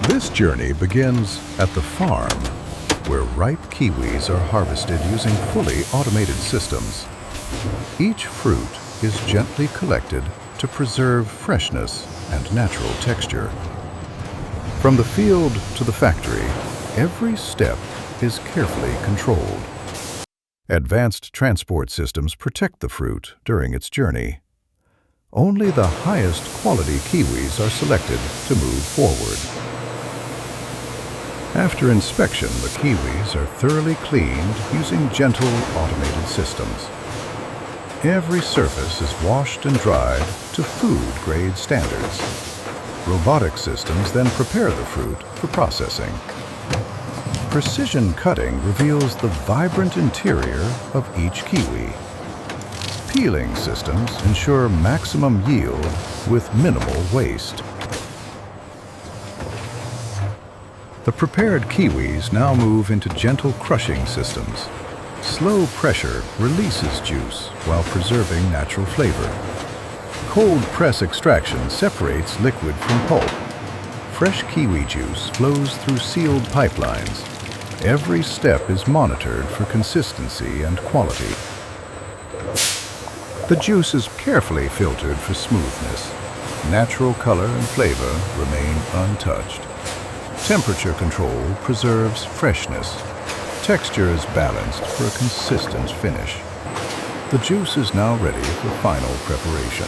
This journey begins at the farm, where ripe kiwis are harvested using fully automated systems. Each fruit is gently collected to preserve freshness and natural texture. From the field to the factory, every step is carefully controlled. Advanced transport systems protect the fruit during its journey. Only the highest quality kiwis are selected to move forward. After inspection, the kiwis are thoroughly cleaned using gentle automated systems. Every surface is washed and dried to food-grade standards. Robotic systems then prepare the fruit for processing. Precision cutting reveals the vibrant interior of each kiwi. Peeling systems ensure maximum yield with minimal waste. The prepared kiwis now move into gentle crushing systems. Slow pressure releases juice while preserving natural flavor. Cold press extraction separates liquid from pulp. Fresh kiwi juice flows through sealed pipelines. Every step is monitored for consistency and quality. The juice is carefully filtered for smoothness. Natural color and flavor remain untouched. Temperature control preserves freshness. Texture is balanced for a consistent finish. The juice is now ready for final preparation.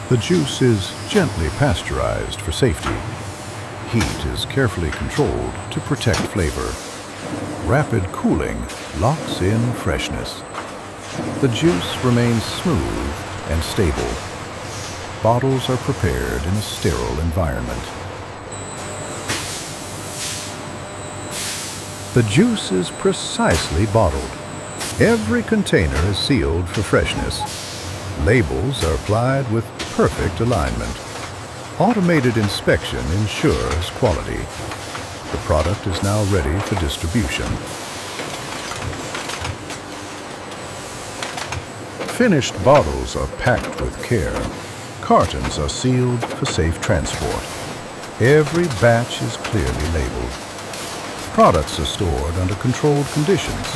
The juice is gently pasteurized for safety. Heat is carefully controlled to protect flavor. Rapid cooling locks in freshness. The juice remains smooth and stable. Bottles are prepared in a sterile environment. The juice is precisely bottled. Every container is sealed for freshness. Labels are applied with perfect alignment. Automated inspection ensures quality. The product is now ready for distribution. Finished bottles are packed with care. Cartons are sealed for safe transport. Every batch is clearly labeled. Products are stored under controlled conditions.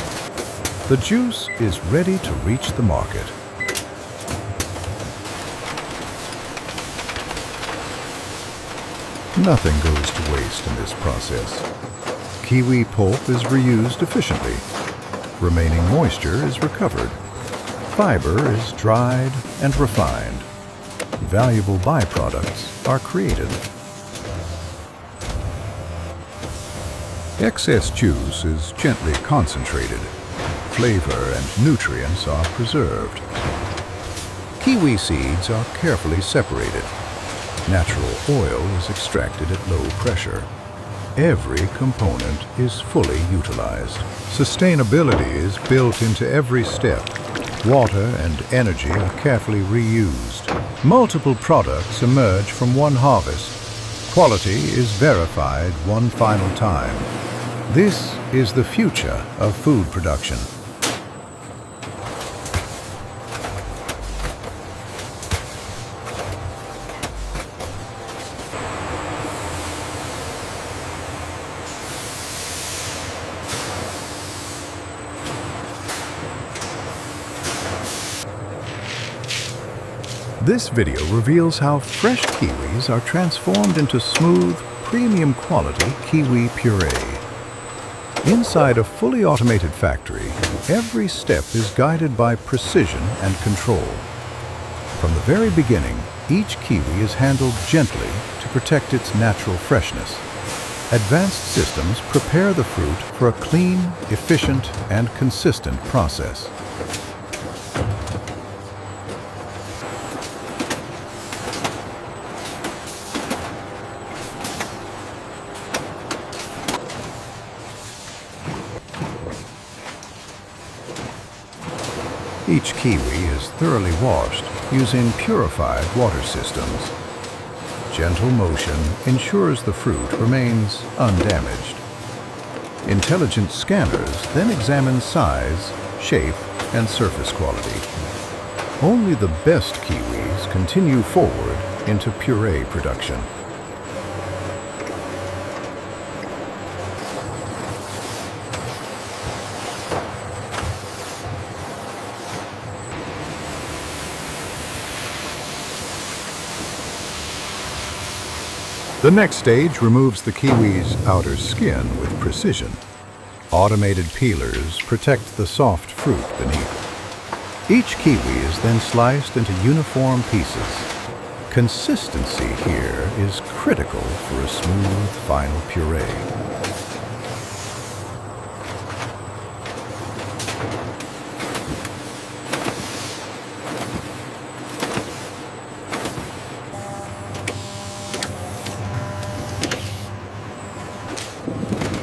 The juice is ready to reach the market. Nothing goes to waste in this process. Kiwi pulp is reused efficiently. Remaining moisture is recovered. Fiber is dried and refined. Valuable byproducts are created. Excess juice is gently concentrated. Flavor and nutrients are preserved. Kiwi seeds are carefully separated. Natural oil is extracted at low pressure. Every component is fully utilized. Sustainability is built into every step. Water and energy are carefully reused. Multiple products emerge from one harvest. Quality is verified one final time. This is the future of food production. This video reveals how fresh kiwis are transformed into smooth, premium quality kiwi puree. Inside a fully automated factory, every step is guided by precision and control. From the very beginning, each kiwi is handled gently to protect its natural freshness. Advanced systems prepare the fruit for a clean, efficient, and consistent process. Each kiwi is thoroughly washed using purified water systems. Gentle motion ensures the fruit remains undamaged. Intelligent scanners then examine size, shape, and surface quality. Only the best kiwis continue forward into puree production. The next stage removes the kiwi's outer skin with precision. Automated peelers protect the soft fruit beneath. Each kiwi is then sliced into uniform pieces. Consistency here is critical for a smooth final puree.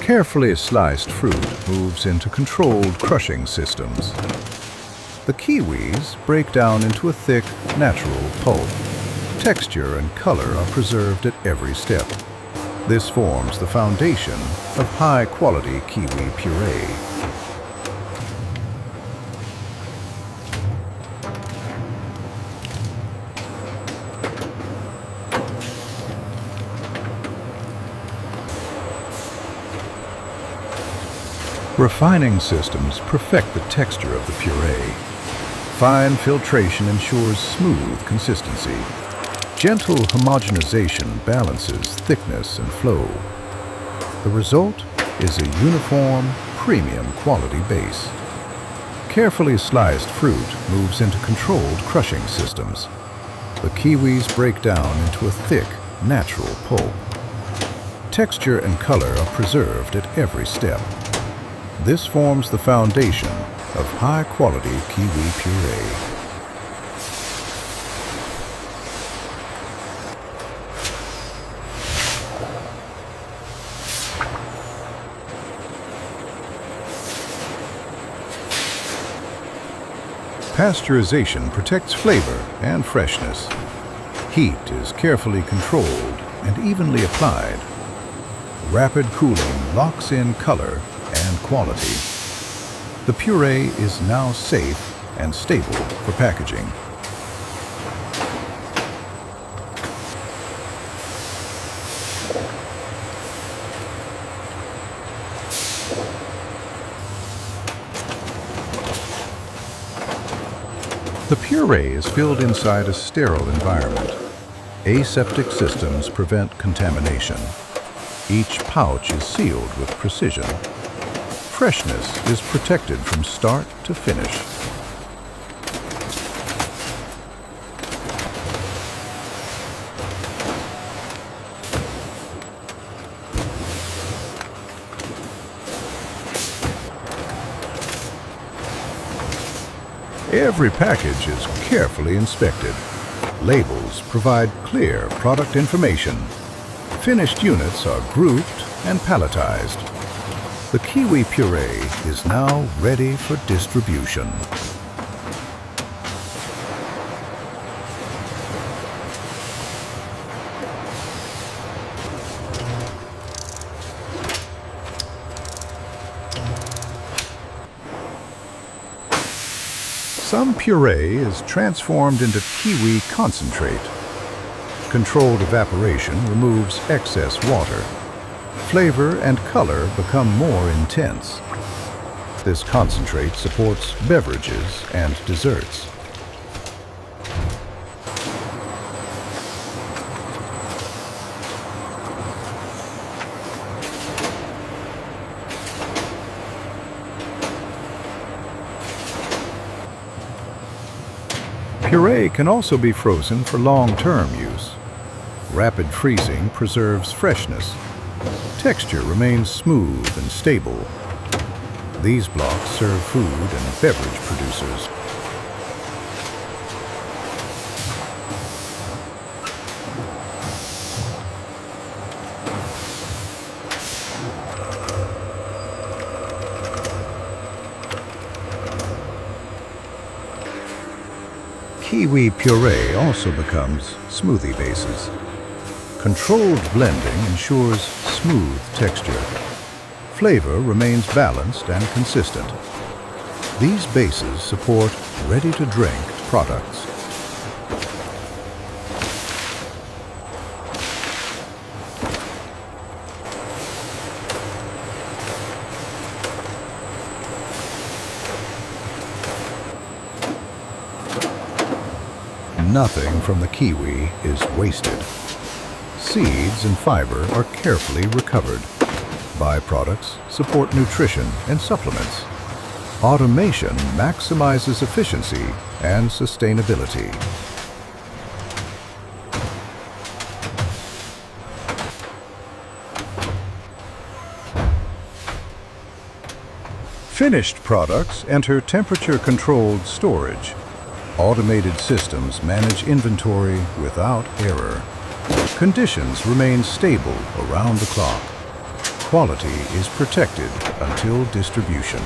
Carefully sliced fruit moves into controlled crushing systems. The kiwis break down into a thick, natural pulp. Texture and color are preserved at every step. This forms the foundation of high-quality kiwi puree. Refining systems perfect the texture of the puree. Fine filtration ensures smooth consistency. Gentle homogenization balances thickness and flow. The result is a uniform, premium quality base. Carefully sliced fruit moves into controlled crushing systems. The kiwis break down into a thick, natural pulp. Texture and color are preserved at every step. This forms the foundation of high-quality kiwi puree. Pasteurization protects flavor and freshness. Heat is carefully controlled and evenly applied. Rapid cooling locks in color and quality. The puree is now safe and stable for packaging. The puree is filled inside a sterile environment. Aseptic systems prevent contamination. Each pouch is sealed with precision. Freshness is protected from start to finish. Every package is carefully inspected. Labels provide clear product information. Finished units are grouped and palletized. The kiwi puree is now ready for distribution. Some puree is transformed into kiwi concentrate. Controlled evaporation removes excess water. Flavor and color become more intense. This concentrate supports beverages and desserts. Puree can also be frozen for long-term use. Rapid freezing preserves freshness. Texture remains smooth and stable. These blocks serve food and beverage producers. Kiwi puree also becomes smoothie bases. Controlled blending ensures smooth texture. Flavor remains balanced and consistent. These bases support ready-to-drink products. Nothing from the kiwi is wasted. Seeds and fiber are carefully recovered. Byproducts support nutrition and supplements. Automation maximizes efficiency and sustainability. Finished products enter temperature-controlled storage. Automated systems manage inventory without error. Conditions remain stable around the clock. Quality is protected until distribution.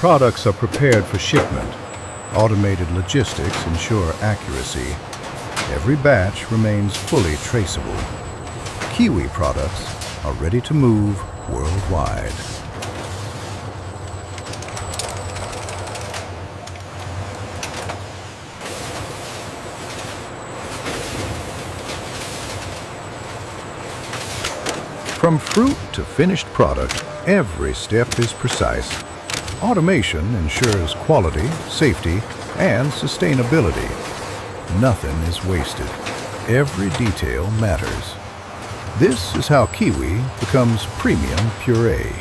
Products are prepared for shipment. Automated logistics ensure accuracy. Every batch remains fully traceable. Kiwi products are ready to move worldwide. From fruit to finished product, every step is precise. Automation ensures quality, safety, and sustainability. Nothing is wasted. Every detail matters. This is how kiwi becomes premium puree.